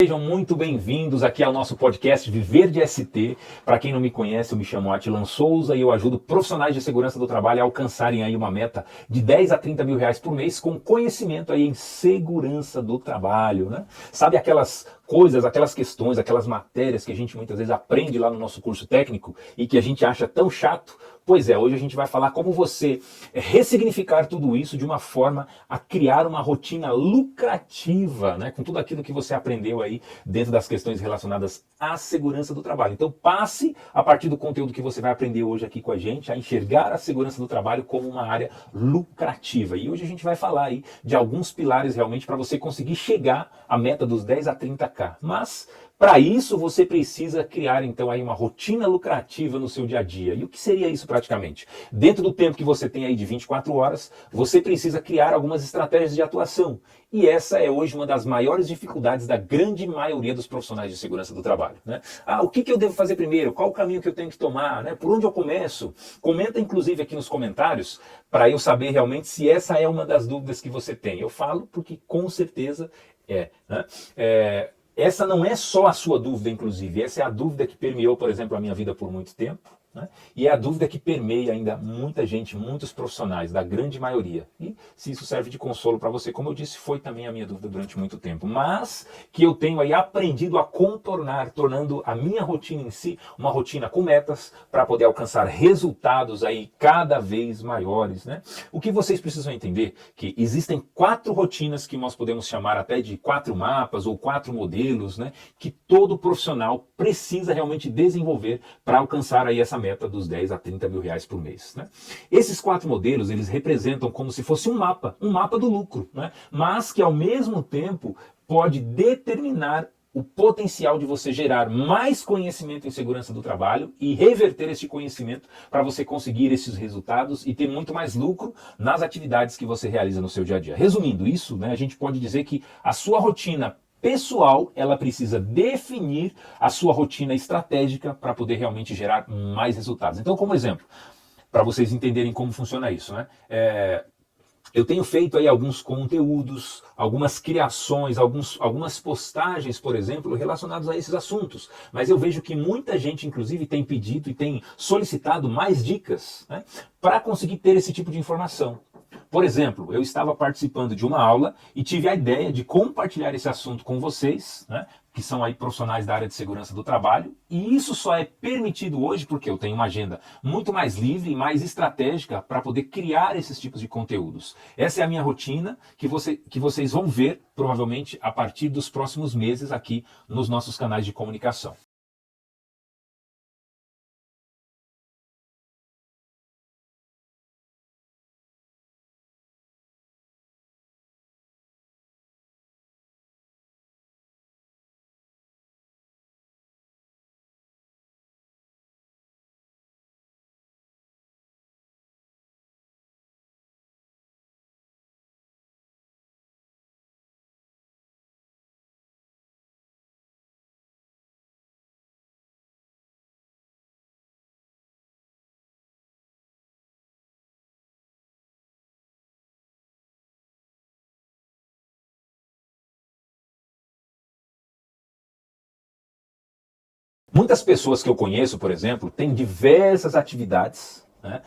Sejam muito bem-vindos aqui ao nosso podcast Viver de ST. Para quem não me conhece, eu me chamo Atilan Souza e eu ajudo profissionais de segurança do trabalho a alcançarem aí uma meta de 10 a 30 mil reais por mês com conhecimento aí em segurança do trabalho, né? Sabe aquelas coisas, aquelas questões, aquelas matérias que a gente muitas vezes aprende lá no nosso curso técnico e que a gente acha tão chato? Pois é, hoje a gente vai falar como você ressignificar tudo isso de uma forma a criar uma rotina lucrativa, né, com tudo aquilo que você aprendeu aí dentro das questões relacionadas à segurança do trabalho. Então passe, a partir do conteúdo que você vai aprender hoje aqui com a gente, a enxergar a segurança do trabalho como uma área lucrativa. E hoje a gente vai falar aí de alguns pilares realmente para você conseguir chegar à meta dos 10 a 30K. Mas para isso, você precisa criar, então, aí uma rotina lucrativa no seu dia a dia. E o que seria isso praticamente? Dentro do tempo que você tem aí de 24 horas, você precisa criar algumas estratégias de atuação. E essa é hoje uma das maiores dificuldades da grande maioria dos profissionais de segurança do trabalho, né? O que eu devo fazer primeiro? Qual o caminho que eu tenho que tomar, né? Por onde eu começo? Comenta, inclusive, aqui nos comentários, para eu saber realmente se essa é uma das dúvidas que você tem. Eu falo porque, com certeza, né? Essa não é só a sua dúvida, inclusive. Essa é a dúvida que permeou, por exemplo, a minha vida por muito tempo, né? E é a dúvida que permeia ainda muita gente, muitos profissionais, da grande maioria. E se isso serve de consolo para você, como eu disse, foi também a minha dúvida durante muito tempo. Mas que eu tenho aí aprendido a contornar, tornando a minha rotina em si uma rotina com metas para poder alcançar resultados aí cada vez maiores, né? O que vocês precisam entender que existem 4 rotinas que nós podemos chamar até de 4 mapas ou 4 modelos, né? Que todo profissional precisa realmente desenvolver para alcançar aí essa meta dos 10 a 30 mil reais por mês, né? Esses 4 modelos, eles representam como se fosse um mapa do lucro, né? Mas que ao mesmo tempo pode determinar o potencial de você gerar mais conhecimento em segurança do trabalho e reverter esse conhecimento para você conseguir esses resultados e ter muito mais lucro nas atividades que você realiza no seu dia a dia. Resumindo isso, né, a gente pode dizer que a sua rotina pessoal, ela precisa definir a sua rotina estratégica para poder realmente gerar mais resultados. Então, como exemplo, para vocês entenderem como funciona isso, né? Eu tenho feito aí alguns conteúdos, algumas criações, algumas postagens, por exemplo, relacionadas a esses assuntos. Mas eu vejo que muita gente, inclusive, tem pedido e tem solicitado mais dicas, né, para conseguir ter esse tipo de informação. Por exemplo, eu estava participando de uma aula e tive a ideia de compartilhar esse assunto com vocês, né, que são aí profissionais da área de segurança do trabalho, e isso só é permitido hoje porque eu tenho uma agenda muito mais livre e mais estratégica para poder criar esses tipos de conteúdos. Essa é a minha rotina que vocês vão ver provavelmente a partir dos próximos meses aqui nos nossos canais de comunicação. Muitas pessoas que eu conheço, por exemplo, têm diversas atividades, né?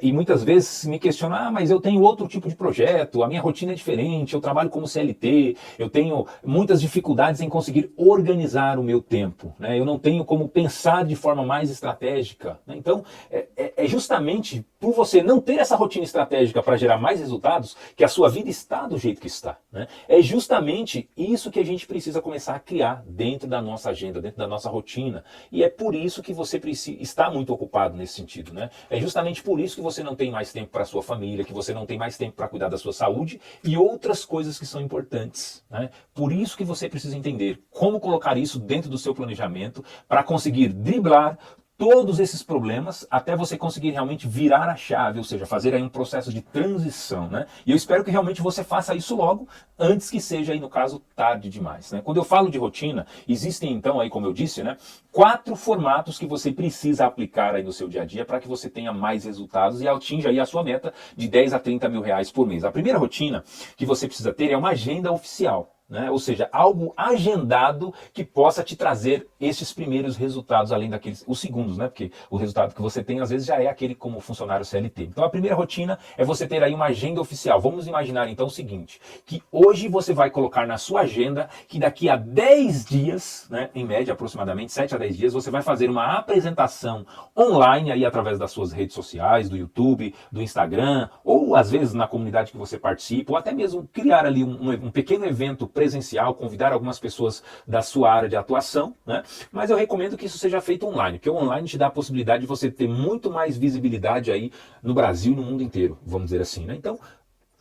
E muitas vezes me questionam, mas eu tenho outro tipo de projeto, a minha rotina é diferente, eu trabalho como CLT, eu tenho muitas dificuldades em conseguir organizar o meu tempo, né? Eu não tenho como pensar de forma mais estratégica, né? Então, é justamente por você não ter essa rotina estratégica para gerar mais resultados que a sua vida está do jeito que está, né? É justamente isso que a gente precisa começar a criar dentro da nossa agenda, dentro da nossa rotina. E é por isso que você está muito ocupado nesse sentido, né? É justamente por isso que você não tem mais tempo para a sua família, que você não tem mais tempo para cuidar da sua saúde e outras coisas que são importantes, né? Por isso que você precisa entender como colocar isso dentro do seu planejamento para conseguir driblar todos esses problemas até você conseguir realmente virar a chave, ou seja, fazer aí um processo de transição, né? E eu espero que realmente você faça isso logo, antes que seja aí, no caso, tarde demais, né? Quando eu falo de rotina, existem então aí, como eu disse, né, 4 formatos que você precisa aplicar aí no seu dia a dia para que você tenha mais resultados e atinja aí a sua meta de 10 a 30 mil reais por mês. A primeira rotina que você precisa ter é uma agenda oficial. né? Ou seja, algo agendado que possa te trazer esses primeiros resultados, além daqueles, os segundos, né? Porque o resultado que você tem, às vezes, já é aquele como funcionário CLT. Então, a primeira rotina é você ter aí uma agenda oficial. Vamos imaginar, então, o seguinte, que hoje você vai colocar na sua agenda que daqui a 10 dias, né, em média, aproximadamente 7 a 10 dias, você vai fazer uma apresentação online aí através das suas redes sociais, do YouTube, do Instagram, ou às vezes na comunidade que você participa, ou até mesmo criar ali um pequeno evento presencial, convidar algumas pessoas da sua área de atuação, né? Mas eu recomendo que isso seja feito online, porque o online te dá a possibilidade de você ter muito mais visibilidade aí no Brasil e no mundo inteiro, vamos dizer assim, né? Então,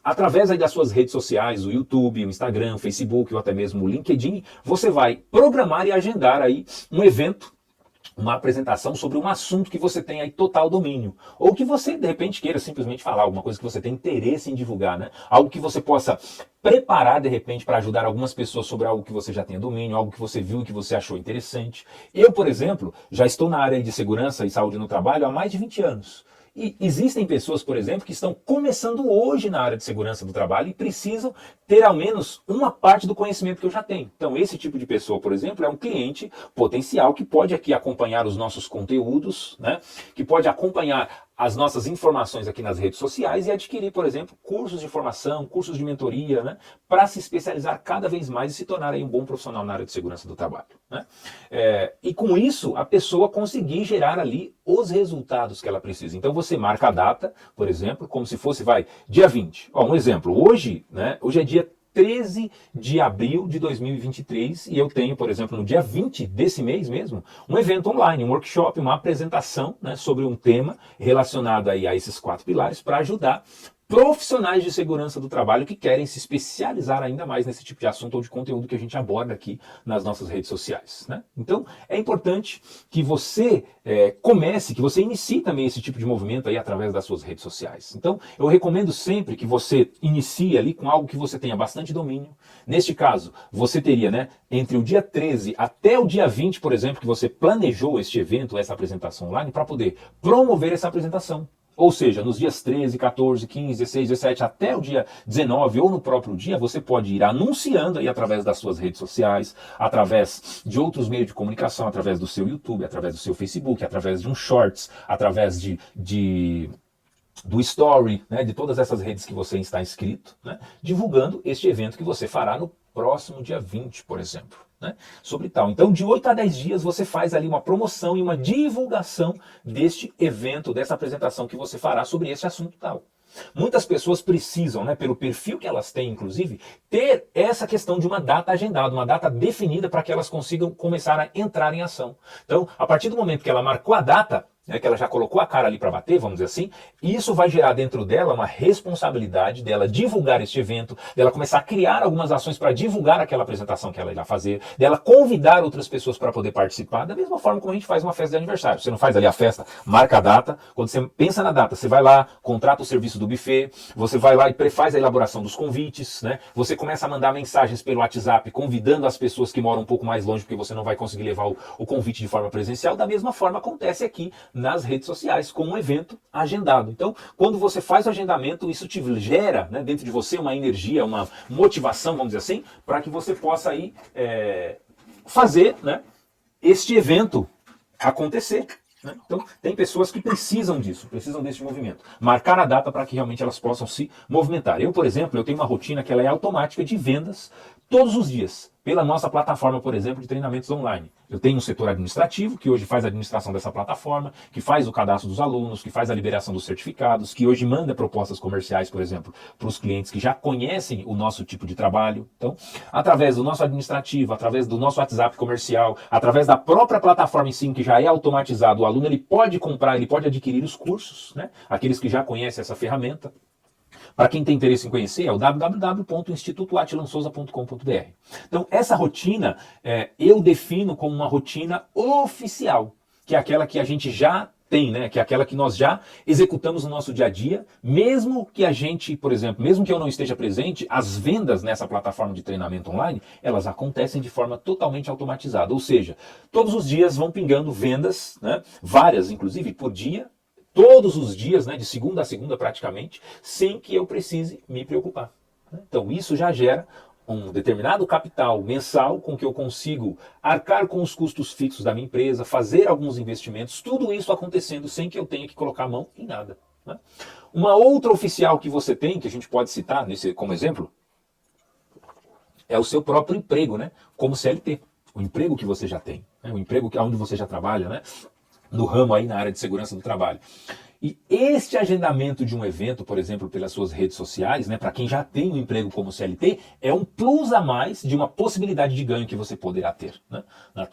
através aí das suas redes sociais, o YouTube, o Instagram, o Facebook ou até mesmo o LinkedIn, você vai programar e agendar aí um evento, uma apresentação sobre um assunto que você tem aí total domínio. Ou que você, de repente, queira simplesmente falar, alguma coisa que você tem interesse em divulgar, né? Algo que você possa preparar, de repente, para ajudar algumas pessoas sobre algo que você já tenha domínio, algo que você viu e que você achou interessante. Eu, por exemplo, já estou na área de segurança e saúde no trabalho há mais de 20 anos. E existem pessoas, por exemplo, que estão começando hoje na área de segurança do trabalho e precisam ter ao menos uma parte do conhecimento que eu já tenho. Então, esse tipo de pessoa, por exemplo, é um cliente potencial que pode aqui acompanhar os nossos conteúdos, né? Que pode acompanhar as nossas informações aqui nas redes sociais e adquirir, por exemplo, cursos de formação, cursos de mentoria, né? Para se especializar cada vez mais e se tornar aí um bom profissional na área de segurança do trabalho, né? E com isso, a pessoa conseguir gerar ali os resultados que ela precisa. Então, você marca a data, por exemplo, como se fosse, dia 20. Ó, um exemplo, hoje, né? Hoje é dia 13 de abril de 2023 e eu tenho, por exemplo, no dia 20 desse mês mesmo, um evento online, um workshop, uma apresentação, né, sobre um tema relacionado aí a esses 4 pilares para ajudar profissionais de segurança do trabalho que querem se especializar ainda mais nesse tipo de assunto ou de conteúdo que a gente aborda aqui nas nossas redes sociais, né? Então, é importante que você comece, que você inicie também esse tipo de movimento aí através das suas redes sociais. Então, eu recomendo sempre que você inicie ali com algo que você tenha bastante domínio. Neste caso, você teria, né, entre o dia 13 até o dia 20, por exemplo, que você planejou este evento, essa apresentação online, para poder promover essa apresentação. Ou seja, nos dias 13, 14, 15, 16, 17, até o dia 19 ou no próprio dia, você pode ir anunciando aí através das suas redes sociais, através de outros meios de comunicação, através do seu YouTube, através do seu Facebook, através de um Shorts, através do Story, né, de todas essas redes que você está inscrito, né, divulgando este evento que você fará no próximo dia 20, por exemplo. Né, sobre tal. Então, de 8 a 10 dias, você faz ali uma promoção e uma divulgação deste evento, dessa apresentação que você fará sobre esse assunto tal. Muitas pessoas precisam, né, pelo perfil que elas têm, inclusive, ter essa questão de uma data agendada, uma data definida para que elas consigam começar a entrar em ação. Então, a partir do momento que ela marcou a data, né, que ela já colocou a cara ali para bater, vamos dizer assim, isso vai gerar dentro dela uma responsabilidade dela divulgar este evento, dela começar a criar algumas ações para divulgar aquela apresentação que ela irá fazer, dela convidar outras pessoas para poder participar, da mesma forma como a gente faz uma festa de aniversário. Você não faz ali a festa, marca a data, quando você pensa na data, você vai lá, contrata o serviço do buffet, você vai lá e prefaz a elaboração dos convites, né? Você começa a mandar mensagens pelo WhatsApp, convidando as pessoas que moram um pouco mais longe, porque você não vai conseguir levar o convite de forma presencial. Da mesma forma acontece aqui nas redes sociais, com um evento agendado. Então, quando você faz o agendamento, isso te gera, né, dentro de você uma energia, uma motivação, vamos dizer assim, para que você possa aí fazer, né, este evento acontecer. Né? Então, tem pessoas que precisam disso, precisam desse movimento. Marcar a data para que realmente elas possam se movimentar. Eu, por exemplo, eu tenho uma rotina que ela é automática de vendas todos os dias, pela nossa plataforma, por exemplo, de treinamentos online. Eu tenho um setor administrativo, que hoje faz a administração dessa plataforma, que faz o cadastro dos alunos, que faz a liberação dos certificados, que hoje manda propostas comerciais, por exemplo, para os clientes que já conhecem o nosso tipo de trabalho. Então, através do nosso administrativo, através do nosso WhatsApp comercial, através da própria plataforma em si, que já é automatizado, o aluno ele pode comprar, ele pode adquirir os cursos, né? Aqueles que já conhecem essa ferramenta. Para quem tem interesse em conhecer, é o www.institutoatilansouza.com.br. Então, essa rotina eu defino como uma rotina oficial, que é aquela que a gente já tem, né? Que é aquela que nós já executamos no nosso dia a dia, mesmo que a gente, por exemplo, mesmo que eu não esteja presente, as vendas nessa plataforma de treinamento online, elas acontecem de forma totalmente automatizada. Ou seja, todos os dias vão pingando vendas, né? Várias, inclusive, por dia, todos os dias, né, de segunda a segunda praticamente, sem que eu precise me preocupar. Então isso já gera um determinado capital mensal com que eu consigo arcar com os custos fixos da minha empresa, fazer alguns investimentos, tudo isso acontecendo sem que eu tenha que colocar a mão em nada, né? Uma outra oficial que você tem, que a gente pode citar como exemplo, é o seu próprio emprego, né? Como CLT, o emprego que você já tem, né? O emprego onde você já trabalha, né? No ramo aí na área de segurança do trabalho. E este agendamento de um evento, por exemplo, pelas suas redes sociais, né, para quem já tem um emprego como CLT, é um plus a mais de uma possibilidade de ganho que você poderá ter, né, na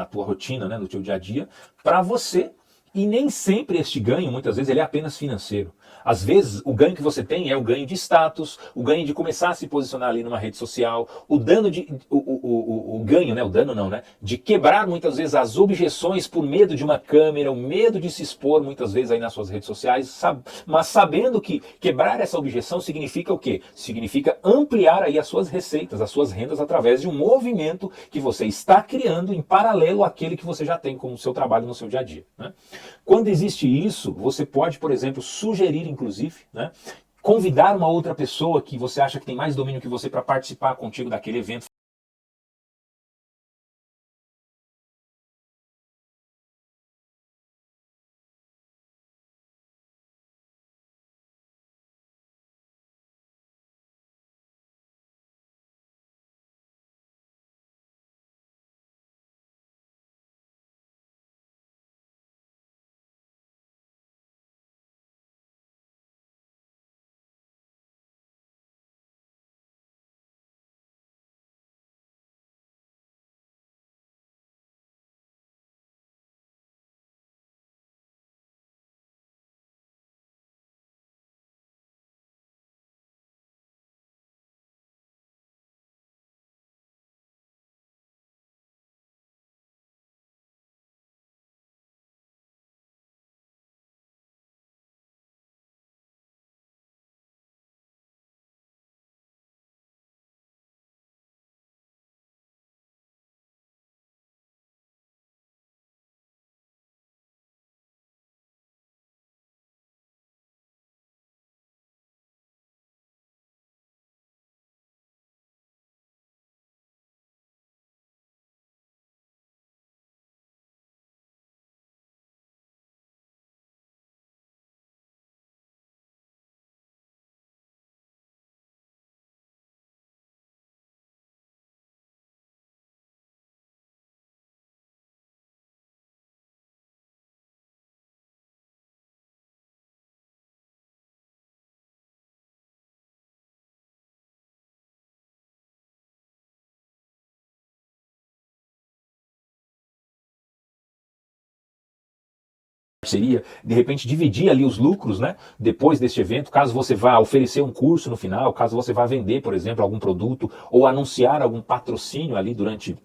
tua rotina, né, no teu dia a dia, para você. E nem sempre este ganho, muitas vezes, ele é apenas financeiro. Às vezes, o ganho que você tem é o ganho de status, o ganho de começar a se posicionar ali numa rede social, o ganho, né? O dano não, né? De quebrar muitas vezes as objeções por medo de uma câmera, o medo de se expor muitas vezes aí nas suas redes sociais, mas sabendo que quebrar essa objeção significa o quê? Significa ampliar aí as suas receitas, as suas rendas através de um movimento que você está criando em paralelo àquele que você já tem como seu trabalho no seu dia a dia, né? Quando existe isso, você pode, por exemplo, sugerir, inclusive, né, convidar uma outra pessoa que você acha que tem mais domínio que você para participar contigo daquele evento. Parceria, de repente dividir ali os lucros, né, depois deste evento, caso você vá oferecer um curso no final, caso você vá vender, por exemplo, algum produto ou anunciar algum patrocínio ali durante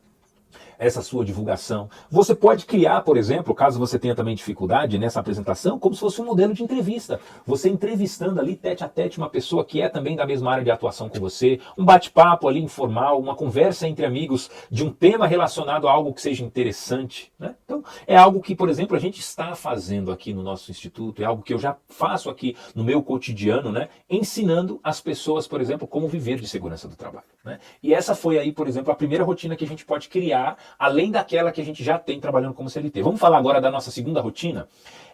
essa sua divulgação. Você pode criar, por exemplo, caso você tenha também dificuldade nessa apresentação, como se fosse um modelo de entrevista. Você entrevistando ali tete a tete uma pessoa que é também da mesma área de atuação com você, um bate-papo ali informal, uma conversa entre amigos de um tema relacionado a algo que seja interessante, né? Então, é algo que, por exemplo, a gente está fazendo aqui no nosso instituto, é algo que eu já faço aqui no meu cotidiano, né? Ensinando as pessoas, por exemplo, como viver de segurança do trabalho, né? E essa foi aí, por exemplo, a primeira rotina que a gente pode criar além daquela que a gente já tem trabalhando como CLT. Vamos falar agora da nossa segunda rotina,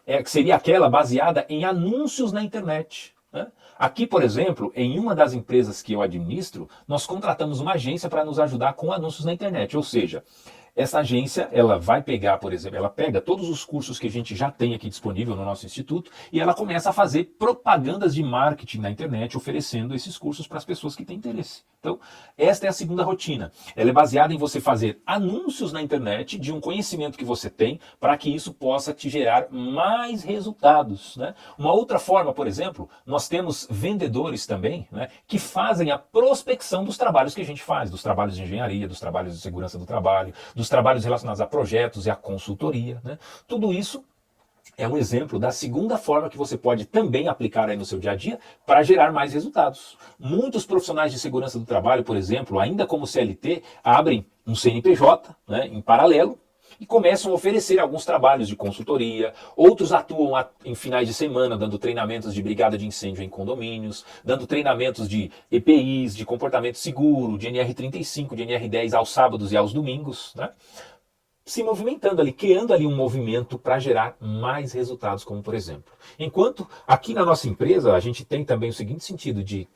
que seria aquela baseada em anúncios na internet, né? Aqui, por exemplo, em uma das empresas que eu administro, nós contratamos uma agência para nos ajudar com anúncios na internet, ou seja, essa agência, ela vai pegar, por exemplo, ela pega todos os cursos que a gente já tem aqui disponível no nosso instituto e ela começa a fazer propagandas de marketing na internet, oferecendo esses cursos para as pessoas que têm interesse. Então, esta é a segunda rotina. Ela é baseada em você fazer anúncios na internet de um conhecimento que você tem para que isso possa te gerar mais resultados, né? Uma outra forma, por exemplo, nós temos vendedores também, né, que fazem a prospecção dos trabalhos que a gente faz, dos trabalhos de engenharia, dos trabalhos de segurança do trabalho, dos trabalhos relacionados a projetos e a consultoria, né? Tudo isso é um exemplo da segunda forma que você pode também aplicar aí no seu dia a dia para gerar mais resultados. Muitos profissionais de segurança do trabalho, por exemplo, ainda como CLT, abrem um CNPJ, né, em paralelo, e começam a oferecer alguns trabalhos de consultoria, outros atuam em finais de semana, dando treinamentos de brigada de incêndio em condomínios, dando treinamentos de EPIs, de comportamento seguro, de NR35, de NR10 aos sábados e aos domingos, né? Se movimentando ali, criando ali um movimento para gerar mais resultados, como por exemplo. Enquanto aqui na nossa empresa a gente tem também o seguinte sentido de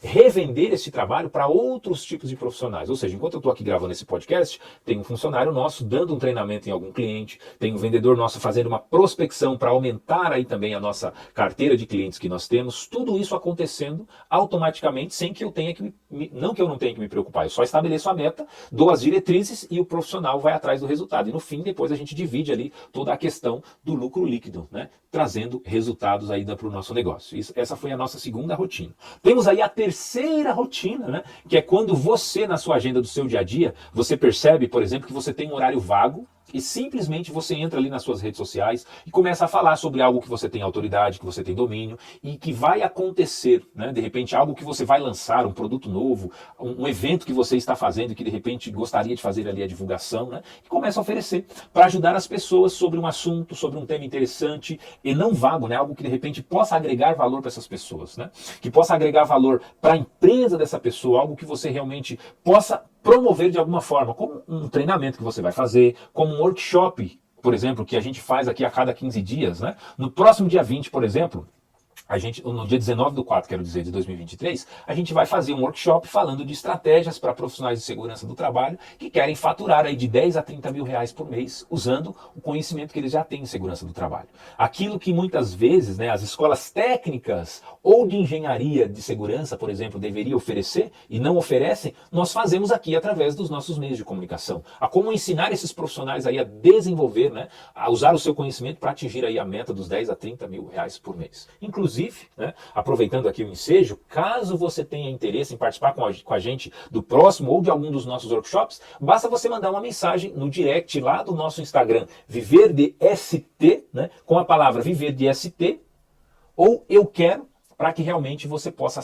revender esse trabalho para outros tipos de profissionais. Ou seja, enquanto eu estou aqui gravando esse podcast, tem um funcionário nosso dando um treinamento em algum cliente, tem um vendedor nosso fazendo uma prospecção para aumentar aí também a nossa carteira de clientes que nós temos, tudo isso acontecendo automaticamente sem que eu tenha que não que eu não tenha que me preocupar, eu só estabeleço a meta, dou as diretrizes e o profissional vai atrás do resultado. E no fim, depois a gente divide ali toda a questão do lucro líquido, né? Trazendo resultados aí para o nosso negócio. Essa foi a nossa segunda rotina. Temos aí a terceira rotina, né? Que é quando você, na sua agenda do seu dia a dia, você percebe, por exemplo, que você tem um horário vago e simplesmente você entra ali nas suas redes sociais e começa a falar sobre algo que você tem autoridade, que você tem domínio e que vai acontecer, né? De repente algo que você vai lançar, um produto novo, um evento que você está fazendo e que de repente gostaria de fazer ali a divulgação, né? E começa a oferecer para ajudar as pessoas sobre um assunto, sobre um tema interessante e não vago, né? Algo que de repente possa agregar valor para essas pessoas, né? Que possa agregar valor para a empresa dessa pessoa, algo que você realmente possa promover de alguma forma, como um treinamento que você vai fazer, como um workshop, por exemplo, que a gente faz aqui a cada 15 dias, né? No próximo dia 20, por exemplo, no dia 19/4, quero dizer, de 2023, a gente vai fazer um workshop falando de estratégias para profissionais de segurança do trabalho que querem faturar aí de 10 a 30 mil reais por mês usando o conhecimento que eles já têm em segurança do trabalho. Aquilo que muitas vezes, né, as escolas técnicas ou de engenharia de segurança, por exemplo, deveriam oferecer e não oferecem, nós fazemos aqui através dos nossos meios de comunicação. A como ensinar esses profissionais aí a desenvolver, né, a usar o seu conhecimento para atingir aí a meta dos 10 a 30 mil reais por mês. Inclusive, né, aproveitando aqui o ensejo, caso você tenha interesse em participar com a gente do próximo ou de algum dos nossos workshops, basta você mandar uma mensagem no direct lá do nosso Instagram, Viver de ST, né, com a palavra Viver de ST, ou eu quero, para que realmente você possa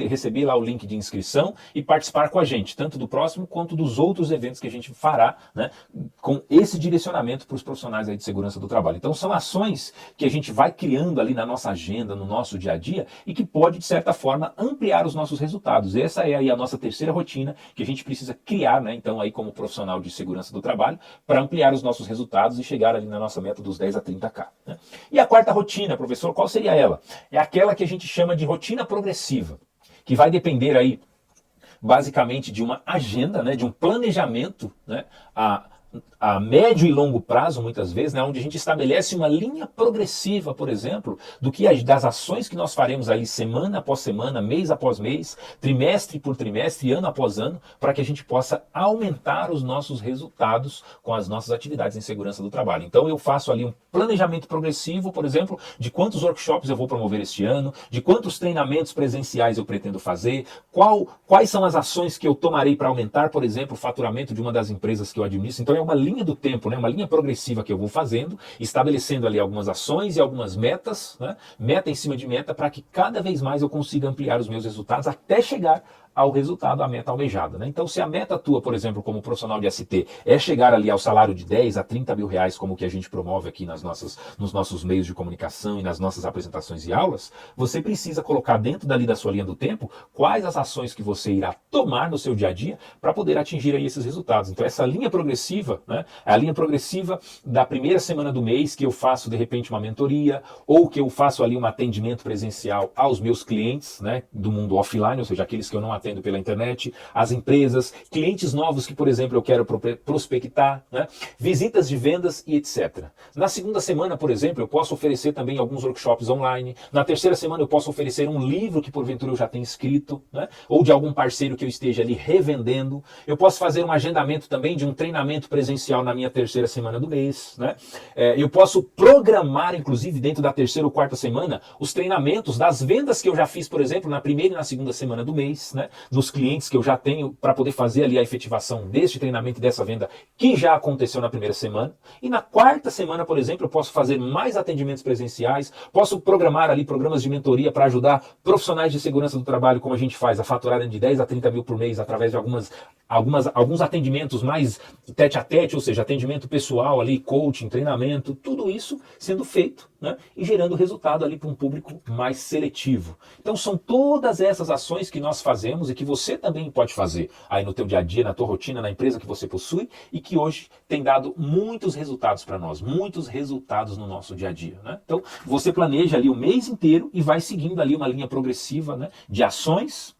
receber lá o link de inscrição e participar com a gente, tanto do próximo quanto dos outros eventos que a gente fará, né, com esse direcionamento para os profissionais aí de segurança do trabalho. Então são ações que a gente vai criando ali na nossa agenda, no nosso dia a dia e que pode, de certa forma, ampliar os nossos resultados. Essa é aí a nossa terceira rotina que a gente precisa criar, né, então aí como profissional de segurança do trabalho, para ampliar os nossos resultados e chegar ali na nossa meta dos 10 a 30K. Né? E a quarta rotina, professor, qual seria ela? É aquela que a gente chama de rotina progressiva, que vai depender aí basicamente de uma agenda, né, de um planejamento, né, a médio e longo prazo, muitas vezes, né, onde a gente estabelece uma linha progressiva, por exemplo, das ações que nós faremos aí semana após semana, mês após mês, trimestre por trimestre, ano após ano, para que a gente possa aumentar os nossos resultados com as nossas atividades em segurança do trabalho. Então eu faço ali um planejamento progressivo, por exemplo, de quantos workshops eu vou promover este ano, de quantos treinamentos presenciais eu pretendo fazer, quais são as ações que eu tomarei para aumentar, por exemplo, o faturamento de uma das empresas que eu administro. Então é uma linha do tempo, né? Uma linha progressiva que eu vou fazendo, estabelecendo ali algumas ações e algumas metas, né? Meta em cima de meta, para que cada vez mais eu consiga ampliar os meus resultados até chegar ao resultado, à meta almejada. Né? Então, se a meta tua, por exemplo, como profissional de ST, é chegar ali ao salário de 10 a 30 mil reais, como que a gente promove aqui nos nossos meios de comunicação e nas nossas apresentações e aulas, você precisa colocar dentro dali da sua linha do tempo quais as ações que você irá tomar no seu dia a dia para poder atingir aí esses resultados. Então, essa linha progressiva, né, é a linha progressiva da primeira semana do mês que eu faço, de repente, uma mentoria, ou que eu faço ali um atendimento presencial aos meus clientes, né, do mundo offline, ou seja, aqueles que eu não atendo pela internet, as empresas, clientes novos que, por exemplo, eu quero prospectar, né? Visitas de vendas e etc. Na segunda semana, por exemplo, eu posso oferecer também alguns workshops online. Na terceira semana eu posso oferecer um livro que porventura eu já tenho escrito, né? Ou de algum parceiro que eu esteja ali revendendo. Eu posso fazer um agendamento também de um treinamento presencial na minha terceira semana do mês, né? Eu posso programar, inclusive, dentro da terceira ou quarta semana, os treinamentos das vendas que eu já fiz, por exemplo, na primeira e na segunda semana do mês, né? né, nos clientes que eu já tenho para poder fazer ali a efetivação deste treinamento e dessa venda que já aconteceu na primeira semana. E na quarta semana, por exemplo, eu posso fazer mais atendimentos presenciais, posso programar ali programas de mentoria para ajudar profissionais de segurança do trabalho, como a gente faz, a faturarem de 10 a 30 mil por mês através de alguns atendimentos mais tete a tete, ou seja, atendimento pessoal ali, coaching, treinamento, tudo isso sendo feito, né, e gerando resultado ali para um público mais seletivo. Então são todas essas ações que nós fazemos e que você também pode fazer aí no teu dia a dia, na tua rotina, na empresa que você possui e que hoje tem dado muitos resultados para nós, muitos resultados no nosso dia a dia, né? Então você planeja ali o mês inteiro e vai seguindo ali uma linha progressiva, né, de ações,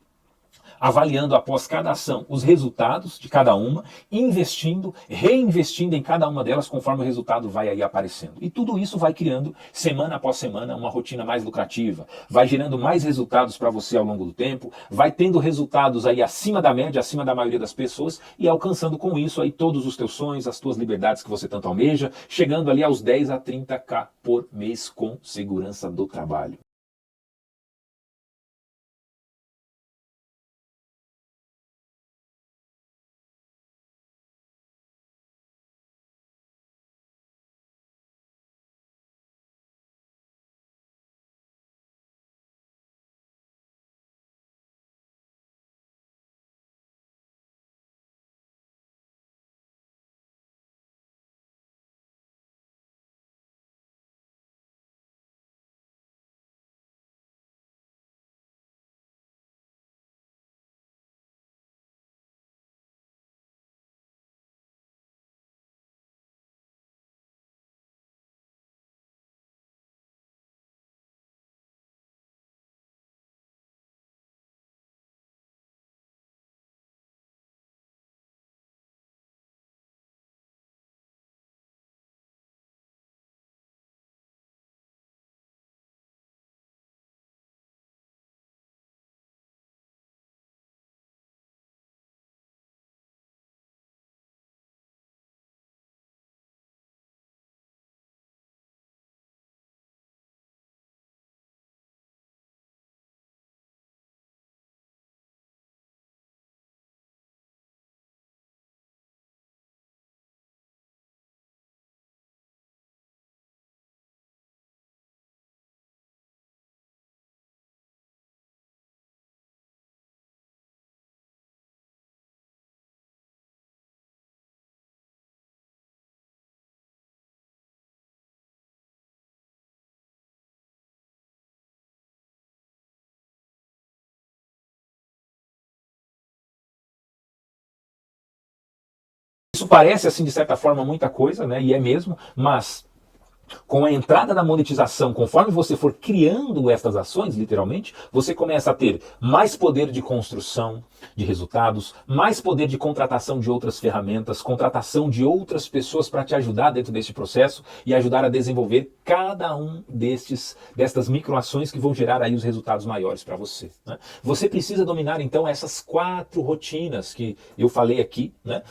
avaliando após cada ação os resultados de cada uma, investindo, reinvestindo em cada uma delas conforme o resultado vai aí aparecendo. E tudo isso vai criando, semana após semana, uma rotina mais lucrativa, vai gerando mais resultados para você ao longo do tempo, vai tendo resultados aí acima da média, acima da maioria das pessoas e alcançando com isso aí todos os teus sonhos, as tuas liberdades que você tanto almeja, chegando ali aos 10 a 30k por mês com segurança do trabalho. Isso parece, assim, de certa forma, muita coisa, né? E é mesmo, mas com a entrada da monetização, conforme você for criando essas ações, literalmente, você começa a ter mais poder de construção de resultados, mais poder de contratação de outras ferramentas, contratação de outras pessoas para te ajudar dentro deste processo e ajudar a desenvolver cada um destas microações que vão gerar aí os resultados maiores para você, né? Você precisa dominar então essas 4 rotinas que eu falei aqui, né,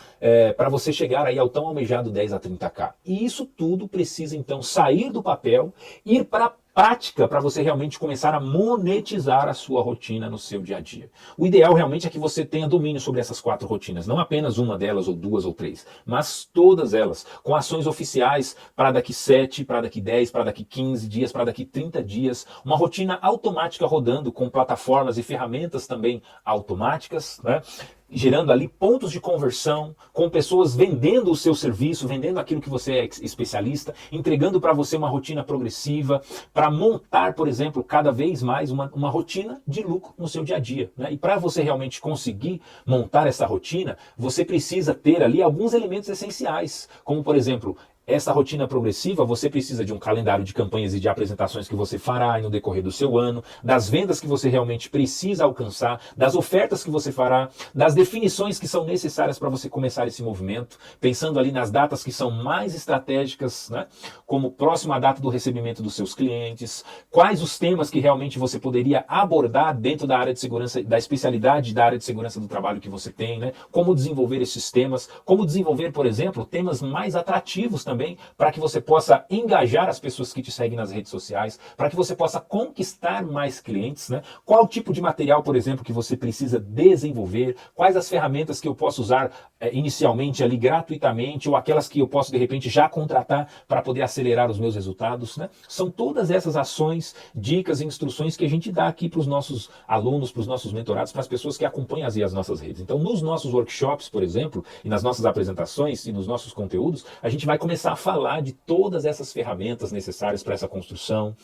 para você chegar aí ao tão almejado 10 a 30k. E isso tudo precisa então sair do papel, ir para a prática para você realmente começar a monetizar a sua rotina no seu dia a dia. O ideal realmente é que você tenha domínio sobre essas 4 rotinas, não apenas uma delas ou 2 ou 3, mas todas elas, com ações oficiais para daqui 7, para daqui 10, para daqui 15 dias, para daqui 30 dias, uma rotina automática rodando com plataformas e ferramentas também automáticas, né? Gerando ali pontos de conversão, com pessoas vendendo o seu serviço, vendendo aquilo que você é especialista, entregando para você uma rotina progressiva, para montar, por exemplo, cada vez mais uma rotina de lucro no seu dia a dia, né? E para você realmente conseguir montar essa rotina, você precisa ter ali alguns elementos essenciais, como por exemplo, essa rotina progressiva, você precisa de um calendário de campanhas e de apresentações que você fará no decorrer do seu ano, das vendas que você realmente precisa alcançar, das ofertas que você fará, das definições que são necessárias para você começar esse movimento, pensando ali nas datas que são mais estratégicas, né? Como próxima à data do recebimento dos seus clientes, quais os temas que realmente você poderia abordar dentro da área de segurança, da especialidade da área de segurança do trabalho que você tem, né? Como desenvolver esses temas, como desenvolver, por exemplo, temas mais atrativos também também para que você possa engajar as pessoas que te seguem nas redes sociais, para que você possa conquistar mais clientes, né? Qual tipo de material, por exemplo, que você precisa desenvolver, quais as ferramentas que eu posso usar inicialmente ali gratuitamente, ou aquelas que eu posso de repente já contratar para poder acelerar os meus resultados, né? São todas essas ações, dicas e instruções que a gente dá aqui para os nossos alunos, para os nossos mentorados, para as pessoas que acompanham as nossas redes. Então, nos nossos workshops, por exemplo, e nas nossas apresentações e nos nossos conteúdos, a gente vai começar a falar de todas essas ferramentas necessárias para essa construção.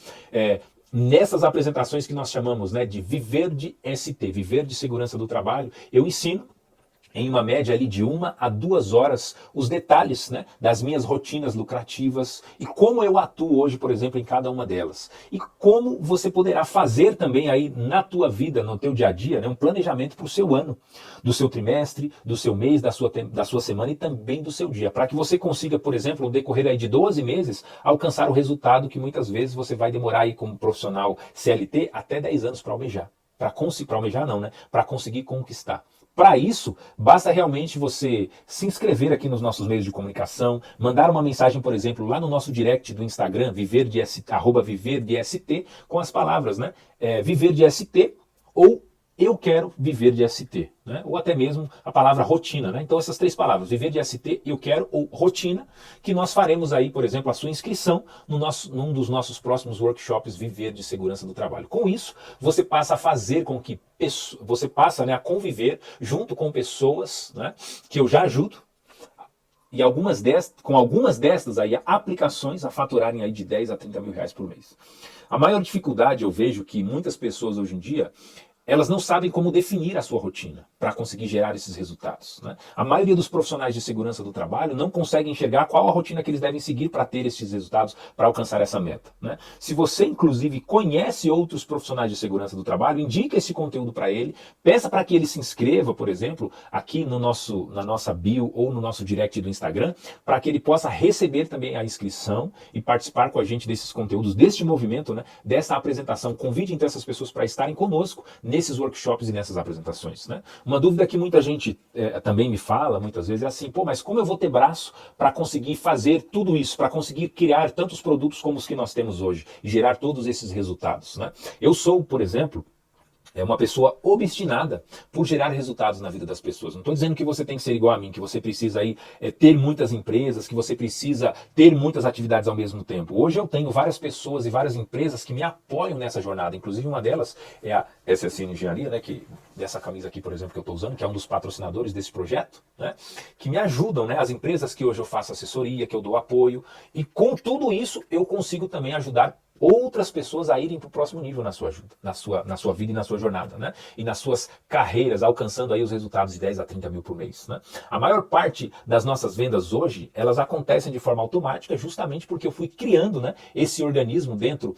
Nessas apresentações que nós chamamos, né, de Viver de ST, Viver de Segurança do Trabalho, eu ensino em uma média ali de 1 a 2 horas, os detalhes, né, das minhas rotinas lucrativas e como eu atuo hoje, por exemplo, em cada uma delas. E como você poderá fazer também aí na tua vida, no teu dia a dia, né, um planejamento para o seu ano, do seu trimestre, do seu mês, da sua semana e também do seu dia, para que você consiga, por exemplo, no decorrer aí de 12 meses, alcançar o resultado que muitas vezes você vai demorar aí como profissional CLT até 10 anos para almejar. Para almejar não, né? Para conseguir conquistar. Para isso, basta realmente você se inscrever aqui nos nossos meios de comunicação, mandar uma mensagem, por exemplo, lá no nosso direct do Instagram, @viverdest, com as palavras, né? Viver de ST ou eu quero viver de ST, né? Ou até mesmo a palavra rotina, né? Então essas 3 palavras, viver de ST, eu quero ou rotina, que nós faremos aí, por exemplo, a sua inscrição num dos nossos próximos workshops Viver de Segurança do Trabalho. Com isso, você passa a fazer com que você passa, né, a conviver junto com pessoas, né, que eu já ajudo, e com algumas destas aí aplicações a faturarem aí de 10 a 30 mil reais por mês. A maior dificuldade eu vejo que muitas pessoas hoje em dia elas não sabem como definir a sua rotina para conseguir gerar esses resultados, né? A maioria dos profissionais de segurança do trabalho não conseguem enxergar qual a rotina que eles devem seguir para ter esses resultados, para alcançar essa meta, né? Se você, inclusive, conhece outros profissionais de segurança do trabalho, indica esse conteúdo para ele, peça para que ele se inscreva, por exemplo, aqui na nossa bio ou no nosso direct do Instagram, para que ele possa receber também a inscrição e participar com a gente desses conteúdos, deste movimento, né? Dessa apresentação. Convide então essas pessoas para estarem conosco nesses workshops e nessas apresentações, né? Uma dúvida que muita gente também me fala, muitas vezes, é assim, pô, mas como eu vou ter braço para conseguir fazer tudo isso, para conseguir criar tantos produtos como os que nós temos hoje e gerar todos esses resultados, né? Eu sou, por exemplo, uma pessoa obstinada por gerar resultados na vida das pessoas. Não estou dizendo que você tem que ser igual a mim, que você precisa aí ter muitas empresas, que você precisa ter muitas atividades ao mesmo tempo. Hoje eu tenho várias pessoas e várias empresas que me apoiam nessa jornada. Inclusive uma delas é a SSN Engenharia, né, dessa camisa aqui, por exemplo, que eu estou usando, que é um dos patrocinadores desse projeto, né, que me ajudam, né, as empresas que hoje eu faço assessoria, que eu dou apoio. E com tudo isso eu consigo também ajudar outras pessoas a irem para o próximo nível na sua vida e na sua jornada, né? E nas suas carreiras, alcançando aí os resultados de 10 a 30 mil por mês, né? A maior parte das nossas vendas hoje, elas acontecem de forma automática justamente porque eu fui criando, né, esse organismo dentro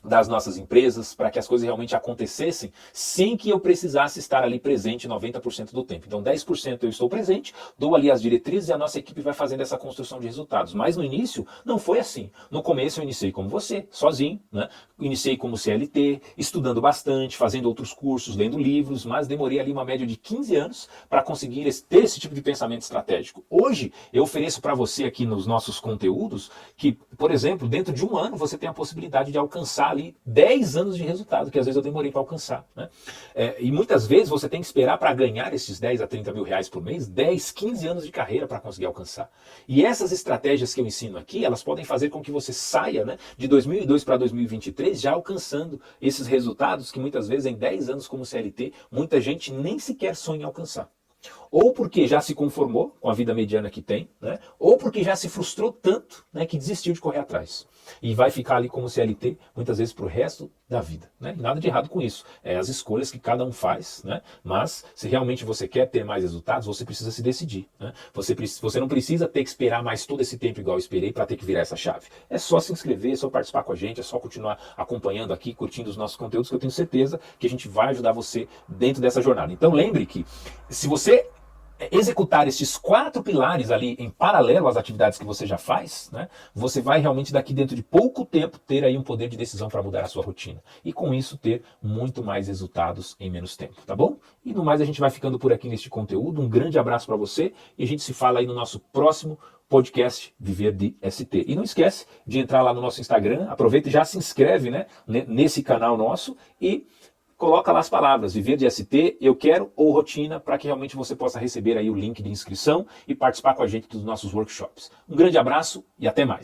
das nossas empresas, para que as coisas realmente acontecessem sem que eu precisasse estar ali presente 90% do tempo. Então 10% eu estou presente, dou ali as diretrizes e a nossa equipe vai fazendo essa construção de resultados. Mas no início não foi assim. No começo eu iniciei como você, sozinho, né? Iniciei como CLT, estudando bastante, fazendo outros cursos, lendo livros, mas demorei ali uma média de 15 anos para conseguir ter esse tipo de pensamento estratégico. Hoje eu ofereço para você aqui nos nossos conteúdos que, por exemplo, dentro de um ano você tem a possibilidade de alcançar ali 10 anos de resultado, que às vezes eu demorei para alcançar, né? E muitas vezes você tem que esperar para ganhar esses 10 a 30 mil reais por mês, 10, 15 anos de carreira para conseguir alcançar. E essas estratégias que eu ensino aqui, elas podem fazer com que você saia, né, de 2002 para 2023 já alcançando esses resultados que muitas vezes em 10 anos como CLT, muita gente nem sequer sonha em alcançar. Ou porque já se conformou com a vida mediana que tem, né? Ou porque já se frustrou tanto, né, que desistiu de correr atrás. E vai ficar ali como CLT, muitas vezes, para o resto da vida, né? E nada de errado com isso. É as escolhas que cada um faz, né? Mas se realmente você quer ter mais resultados, você precisa se decidir, né? Você não precisa ter que esperar mais todo esse tempo igual eu esperei para ter que virar essa chave. É só se inscrever, é só participar com a gente, é só continuar acompanhando aqui, curtindo os nossos conteúdos, que eu tenho certeza que a gente vai ajudar você dentro dessa jornada. Então lembre que se você executar estes 4 pilares ali em paralelo às atividades que você já faz, né, você vai realmente daqui dentro de pouco tempo ter aí um poder de decisão para mudar a sua rotina. E com isso ter muito mais resultados em menos tempo, tá bom? E no mais a gente vai ficando por aqui neste conteúdo. Um grande abraço para você e a gente se fala aí no nosso próximo podcast Viver de ST. E não esquece de entrar lá no nosso Instagram, aproveita e já se inscreve, né, nesse canal nosso e coloca lá as palavras, Viver de ST, eu quero ou rotina, para que realmente você possa receber aí o link de inscrição e participar com a gente dos nossos workshops. Um grande abraço e até mais.